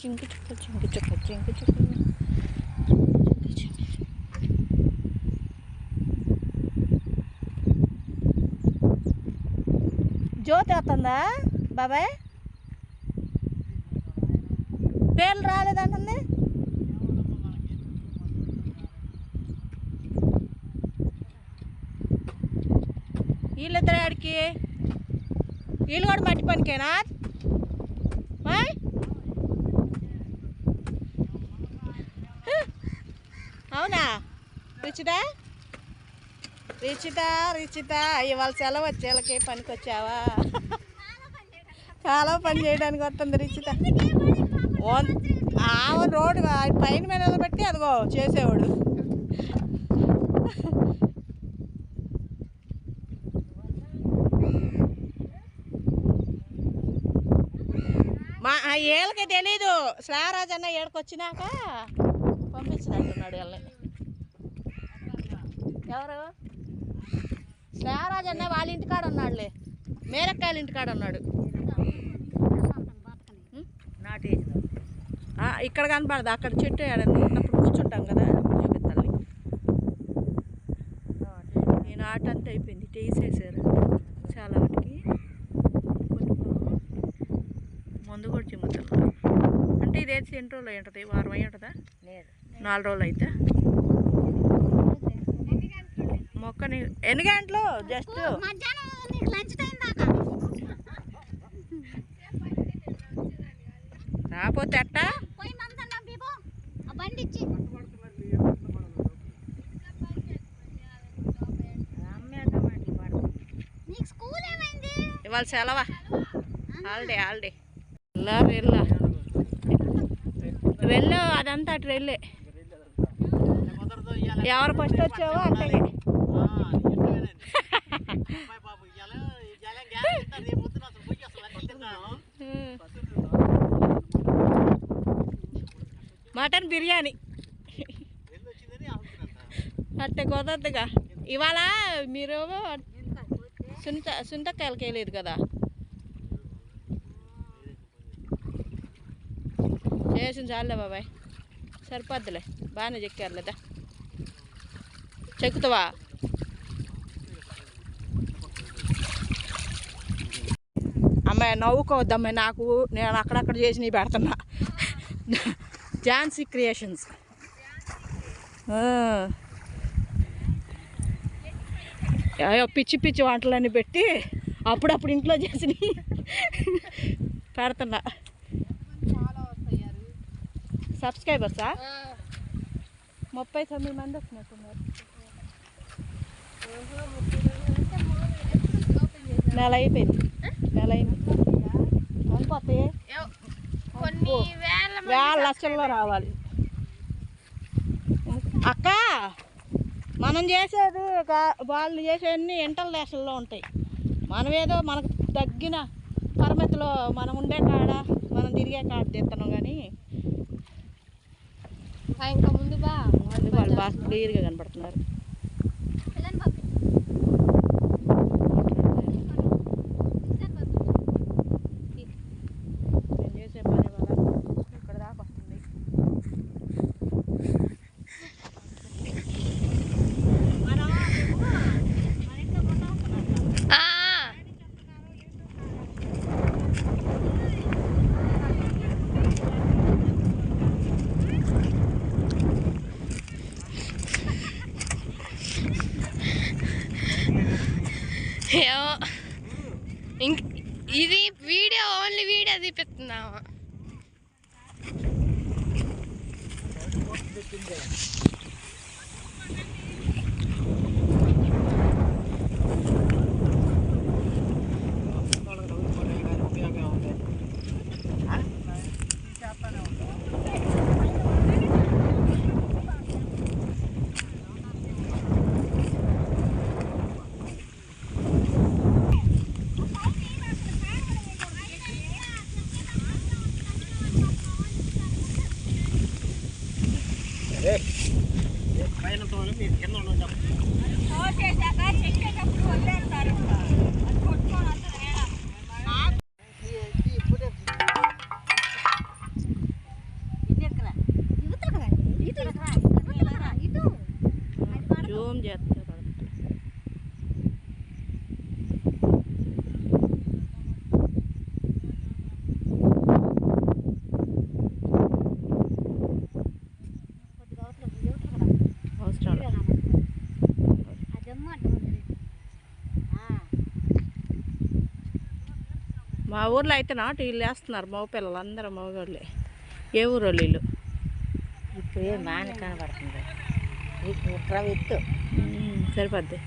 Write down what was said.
చింకి చుక్క చింకి చుక్క చింకి చుక్క. జ్యోతి వస్తుందా బాబాయ్? పేర్లు రాలేదంటుంది. వీళ్ళిద్దరు ఆడికి వీళ్ళు కూడా మట్టి పనికేనా? అవునా? రిచితా రిచితా రిచితా ఇవాళ సెలవు వచ్చేళ్ళకి పనికి వచ్చావా? చాలా పని చేయడానికి వస్తుంది రిచిత. రోడ్డు పైన మీద నిలబెట్టి అదిగో చేసేవాడు. వీళ్ళకి తెలీదు. శ్రారాజన్న ఏడకి వచ్చినాక పంపించినట్టున్నాడు వీళ్ళని. ఎవరు? శ్రారాజన్న వాళ్ళ ఇంటికాడ ఉన్నాడులే, మేరక్కాయల ఇంటికాడ ఉన్నాడు. ఇక్కడ కనపడదు, అక్కడ చెట్టు ఉన్నప్పుడు కూర్చుంటాం కదా, చూపిస్తాను. ఈ నాటు అంతా అయిపోయింది, వేసేసారు చాలా వాటికి. మందు కూడా చిమ్ముతున్నారు. అంటే ఇది వేసి ఎన్ని రోజులు అయి ఉంటుంది? వారం అయి ఉంటుందా? 4 రోజులు అయితే. మొక్కని ఎన్ని గంటలు? జస్ట్ రాపోతే అట్ట ఇవాళ సెలవా, హాలిడే హాలిడే. వెళ్ళు అదంతా అటు వెళ్ళే. ఎవరు ఫస్ట్ వచ్చావో అంటే మటన్ బిర్యానీ అట్టే కుదరదుగా. ఇవాళ మీరు సుంటకాయలకి వేయలేదు కదా, చేసిన చాలే బాబాయ్, సరిపోద్దులే. బాగానే చెక్కారు లేదా? చెక్కుతావా? అమ్మాయి నవ్వుకోవద్దమ్మాయి, నేను అక్కడక్కడ చేసి పెడుతున్నా. ఝాన్సీ క్రియేషన్స్. పిచ్చి పిచ్చి వంటలన్నీ పెట్టి అప్పుడప్పుడు ఇంట్లో చేసి పెడుతున్నా. సబ్స్క్రైబర్సా 39 మంది వస్తున్నట్టున్నారు. నెల అయిపోయింది, నెల అయింది. అనుకోతాయి వేల లక్షల్లో రావాలి. అక్క మనం చేసేది వాళ్ళు చేసేవన్నీ ఇంటర్నేషనల్లో ఉంటాయి. మనమేదో మనకు తగ్గిన పరిమితిలో మనం ఉండే కాడ మనం తిరిగే కాడ తీస్తున్నాం. కానీ ఇంకా ముందు వాళ్ళు బాగా క్లియర్గా కనపడుతున్నారు. నేను చేసే పని వల్ల ఇక్కడ దాకా వస్తుంది. ఇది వీడియో ఓన్లీ వీడియో తీపిస్తున్నావా? చేస్తారు. అవసరం లేదు. మా ఊర్లో అయితే నాటు వీళ్ళు వేస్తున్నారు, మగ పిల్లలు అందరూ మగవాళ్ళే. ఏ ఊరు వాళ్ళు వీళ్ళు? ఇప్పుడు బాగానే కనబడుతుంది. ఎత్తు సరిపోద్ది.